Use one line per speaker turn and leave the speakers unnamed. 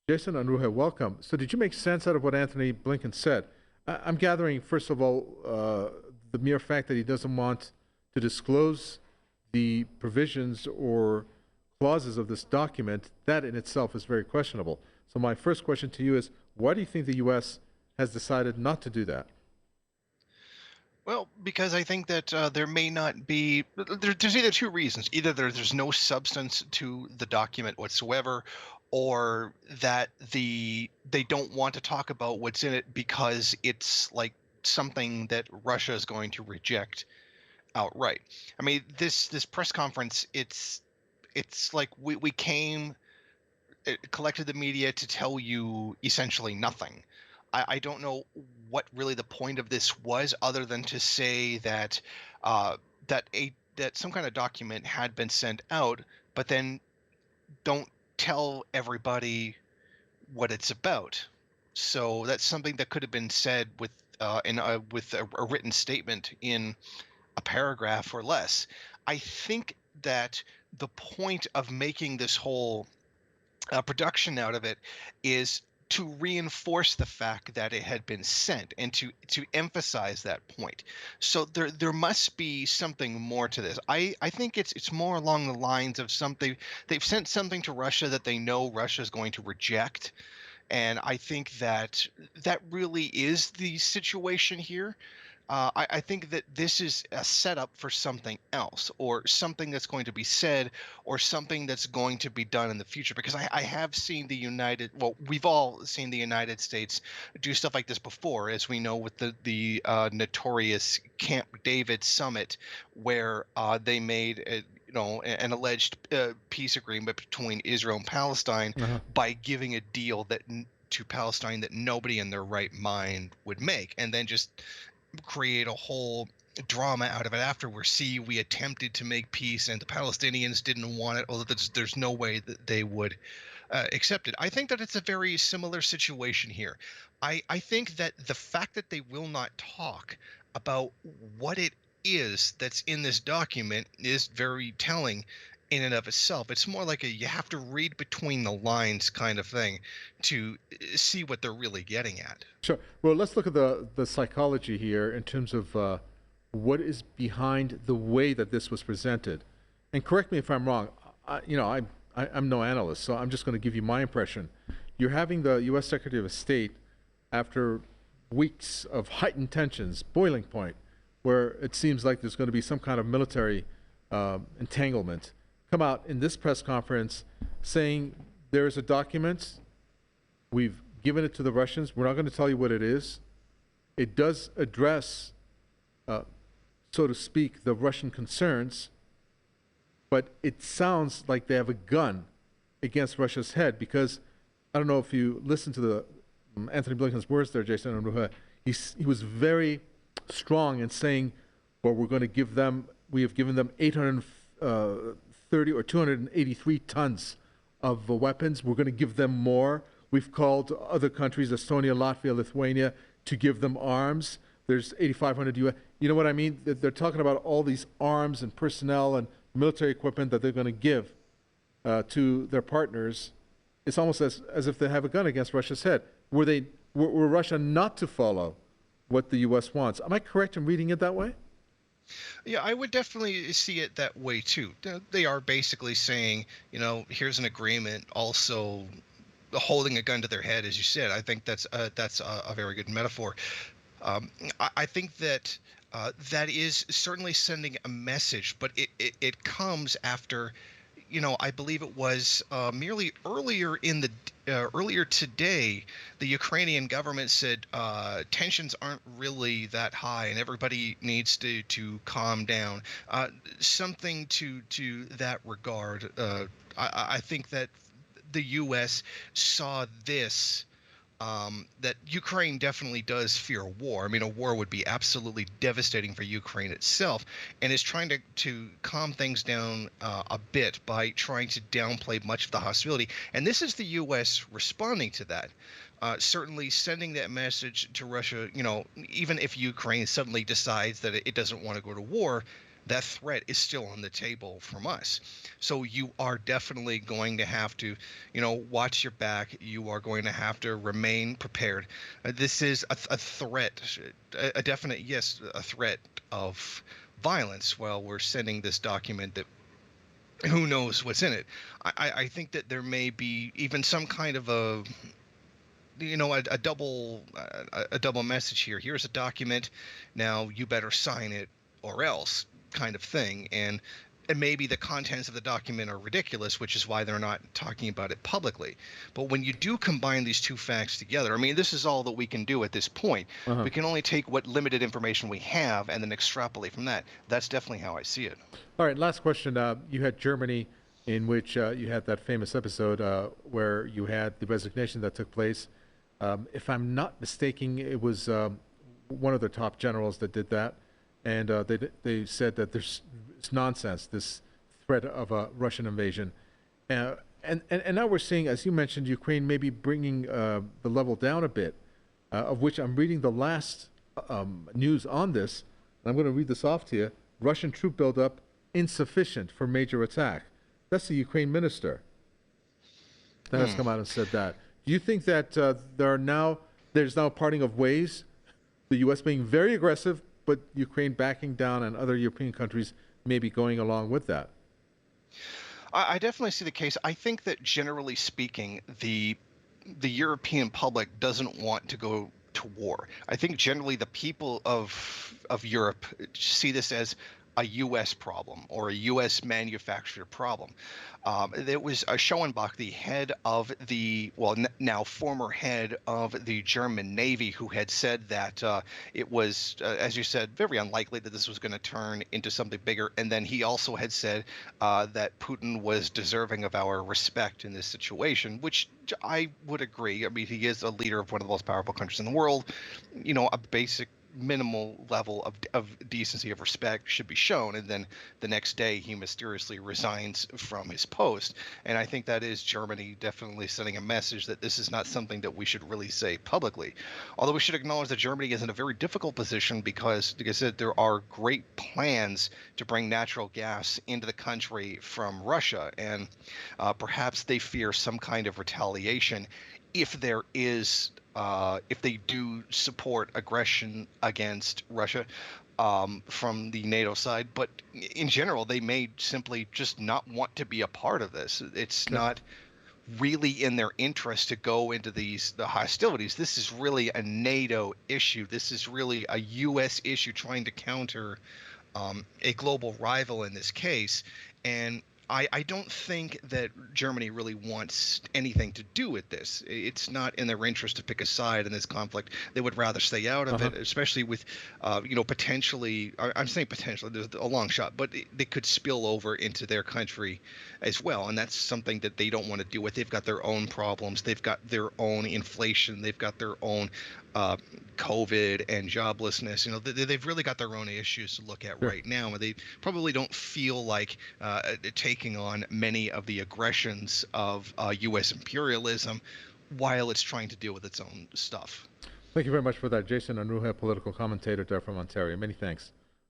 Jason Unruhe, welcome. So, did you make sense out of what Anthony Blinken said? I'm gathering, first of all, the mere fact that he doesn't want to disclose the provisions or clauses of this document, that in itself is very questionable. So, my first question to you is why do you think the U.S. has decided not to do that?
Well, because I think that there may not be. There's either two reasons: either there's no substance to the document whatsoever, or that they don't want to talk about what's in it because it's like something that Russia is going to reject outright. I mean, this press conference, it's like we came, it collected the media to tell you essentially nothing. I don't know what really the point of this was, other than to say that uh, that some kind of document had been sent out, but then don't tell everybody what it's about. So that's something that could have been said with a written statement in a paragraph or less. I think that the point of making this whole production out of it is to reinforce the fact that it had been sent and to emphasize that point. So there must be something more to this. I think it's more along the lines of something they've sent something to Russia that they know Russia is going to reject, and I think that that really is the situation here. I think that this is a setup for something else, or something that's going to be said, or something that's going to be done in the future. Because I have seen we've all seen the United States do stuff like this before, as we know with the notorious Camp David summit, where they made an alleged peace agreement between Israel and Palestine
Uh-huh.
by giving a deal to Palestine that nobody in their right mind would make, and then just create a whole drama out of it afterwards. See, we attempted to make peace, and the Palestinians didn't want it. Although there's no way that they would accept it. I think that it's a very similar situation here. I think that the fact that they will not talk about what it is that's in this document is very telling in and of itself. It's more like you have to read between the lines kind of thing to see what they're really getting at.
Sure. Well, let's look at the psychology here in terms of what is behind the way that this was presented. And correct me if I'm wrong. I'm no analyst, so I'm just going to give you my impression. You're having the U.S. Secretary of State after weeks of heightened tensions, boiling point, where it seems like there's going to be some kind of military entanglement, come out in this press conference saying there is a document. We've given it to the Russians. We're not going to tell you what it is. It does address, uh, so to speak, the Russian concerns, but it sounds like they have a gun against Russia's head because I don't know if you listen to the Anthony Blinken's words there, Jason Unruhe. He was very strong in saying, well, we're going to give them, we have given them 830 or 283 tons of weapons. We're going to give them more. We've called other countries, Estonia, Latvia, Lithuania, to give them arms. There's 8,500 U.S. You know what I mean? They're talking about all these arms and personnel and military equipment that they're going to give to their partners. It's almost as if they have a gun against Russia's head. Were Russia not to follow what the U.S. wants? Am I correct in reading it that way?
Yeah, I would definitely see it that way too. They are basically saying, here's an agreement. Also, holding a gun to their head, as you said. I think that's a very good metaphor. I think that that is certainly sending a message, but it comes after, I believe it was merely earlier today, the Ukrainian government said tensions aren't really that high and everybody needs to calm down. Something to that regard. I think that the U.S. saw this, that Ukraine definitely does fear war. I mean, a war would be absolutely devastating for Ukraine itself, and is trying to calm things down a bit by trying to downplay much of the hostility. And this is the U.S. responding to that. Certainly sending that message to Russia, even if Ukraine suddenly decides that it doesn't want to go to war, that threat is still on the table from us. So you are definitely going to have to, watch your back. You are going to have to remain prepared. This is a threat, a definite, yes, a threat of violence while we're sending this document that who knows what's in it. I think that there may be even some kind of a double message here. Here's a document. Now you better sign it or else kind of thing. And maybe the contents of the document are ridiculous, which is why they're not talking about it publicly. But when you do combine these two facts together, I mean, this is all that we can do at this point.
Uh-huh.
We can only take what limited information we have and then extrapolate from that. That's definitely how I see it.
All right, last question. You had Germany, in which you had that famous episode where you had the resignation that took place. If I'm not mistaken, it was one of the top generals that did that, and they said that it's nonsense, this threat of a Russian invasion. And now we're seeing, as you mentioned, Ukraine maybe bringing the level down a bit, of which I'm reading the last news on this. And I'm going to read this off to you. Russian troop buildup insufficient for major attack. That's the Ukraine minister that has
Hmm.
come out and said that. Do you think that there's now a parting of ways? The U.S. being very aggressive, but Ukraine backing down, and other European countries maybe going along with that.
I definitely see the case. I think that generally speaking, the European public doesn't want to go to war. I think generally the people of Europe see this as a U.S. problem or a U.S. manufactured problem. There was Schoenbach, the head of now former head of the German Navy, who had said that it was, as you said, very unlikely that this was going to turn into something bigger. And then he also had said that Putin was deserving of our respect in this situation, which I would agree. I mean, he is a leader of one of the most powerful countries in the world. A basic minimal level of decency, of respect should be shown. And then the next day he mysteriously resigns from his post. And I think that is Germany definitely sending a message that this is not something that we should really say publicly. Although we should acknowledge that Germany is in a very difficult position because, like I said, there are great plans to bring natural gas into the country from Russia. And perhaps they fear some kind of retaliation if they do support aggression against Russia from the NATO side. But in general, they may simply just not want to be a part of this. It's
Yeah.
not really in their interest to go into the hostilities. This is really a NATO issue. This is really a U.S. issue trying to counter a global rival in this case. And I don't think that Germany really wants anything to do with this. It's not in their interest to pick a side in this conflict. They would rather stay out of
Uh-huh.
it, especially with, potentially. I'm saying potentially, there's a long shot, but they could spill over into their country as well, and that's something that they don't want to deal with. They've got their own problems. They've got their own inflation. They've got their own uh, COVID and joblessness. They've really got their own issues to look at
Sure.
right now, and they probably don't feel like taking on many of the aggressions of U.S. imperialism while it's trying to deal with its own stuff.
Thank you very much for that, Jason Unruhe, political commentator there from Ontario. Many thanks.